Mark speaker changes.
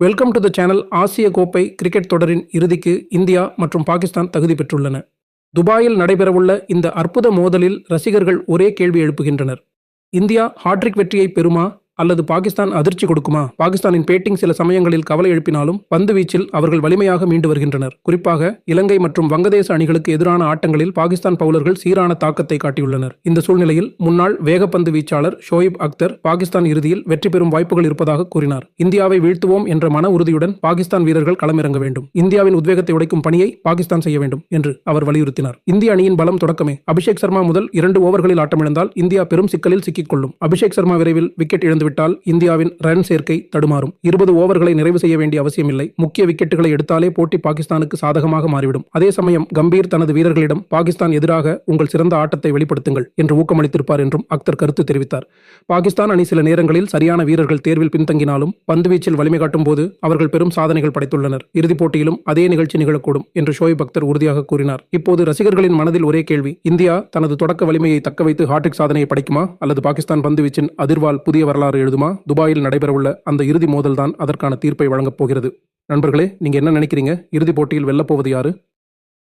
Speaker 1: Welcome to the channel. ஆசிய கோப்பை cricket தொடரின் இறுதிக்கு இந்தியா மற்றும் பாகிஸ்தான் தகுதி பெற்றுள்ளன. துபாயில் நடைபெறவுள்ள இந்த அற்புத மோதலில் ரசிகர்கள் ஒரே கேள்வி எழுப்புகின்றனர். இந்தியா ஹாட்ரிக் வெற்றியை பெறுமா அல்லது பாகிஸ்தான் அதிர்ச்சி கொடுக்குமா? பாகிஸ்தானின் பேட்டிங் சில சமயங்களில் கவலை எழுப்பினாலும் பந்து வீச்சில் அவர்கள் வலிமையாக மீண்டு வருகின்றனர். குறிப்பாக இலங்கை மற்றும் வங்கதேச அணிகளுக்கு எதிரான ஆட்டங்களில் பாகிஸ்தான் பவுலர்கள் சீரான தாக்கத்தை காட்டியுள்ளனர். இந்த சூழ்நிலையில் முன்னாள் வேகப்பந்து வீச்சாளர் ஷோயிப் அக்தர் பாகிஸ்தான் இறுதியில் வெற்றி பெறும் வாய்ப்புகள் இருப்பதாக கூறினார். இந்தியாவை வீழ்த்துவோம் என்ற மன உறுதியுடன் பாகிஸ்தான் வீரர்கள் களமிறங்க வேண்டும். இந்தியாவின் உத்வேகத்தை உடைக்கும் பணியை பாகிஸ்தான் செய்ய வேண்டும் என்று அவர் வலியுறுத்தினார். இந்திய அணியின் பலம் தொடக்கமே. அபிஷேக் சர்மா முதல் 2 ஓவர்களில் ஆட்டமிழந்தால் இந்தியா பெரும் சிக்கலில் சிக்கிக் கொள்ளும். அபிஷேக் சர்மா விரைவில் விக்கெட் இழந்து விட்டால் இந்தியாவின் ரன் சேர்க்கை தடுமாறும். 20 ஓவர்களை நிறைவு செய்ய வேண்டிய அவசியமில்லை. முக்கிய விக்கெட்டுகளை எடுத்தாலே போட்டி பாகிஸ்தானுக்கு சாதகமாக மாறிவிடும். அதே சமயம் கம்பீர் தனது வீரர்களிடம் பாகிஸ்தான் எதிராக உங்கள் சிறந்த ஆட்டத்தை வெளிப்படுத்துங்கள் என்று ஊக்கமளித்திருப்பார் என்றும் அக்தர் கருத்து தெரிவித்தார். பாகிஸ்தான் அணி சில நேரங்களில் சரியான வீரர்கள் தேர்வில் பின்தங்கினாலும் பந்துவீச்சில் வலிமை காட்டும் போது அவர்கள் பெரும் சாதனைகள் படைத்துள்ளனர். இறுதிப் போட்டியிலும் அதே நிகழ்ச்சி நிகழக்கூடும் என்று ஷோயிப் அக்தர் உறுதியாக கூறினார். இப்போது ரசிகர்களின் மனதில் ஒரே கேள்வி: இந்தியா தனது தொடக்க வலிமையை தக்கவைத்து ஹாட்ரிக் சாதனையை படைக்குமா அல்லது பாகிஸ்தான் பந்துவீச்சின் அதிர்வால் புதிய வரலாறு எழுதுமா? துபாயில் நடைபெறவுள்ள அந்த இறுதி மோதல்தான் அதற்கான தீர்ப்பை வழங்கப் போகிறது. நண்பர்களே, நீங்க என்ன நினைக்கிறீங்க? இறுதிப் போட்டியில் வெல்லப்போவது யாரு?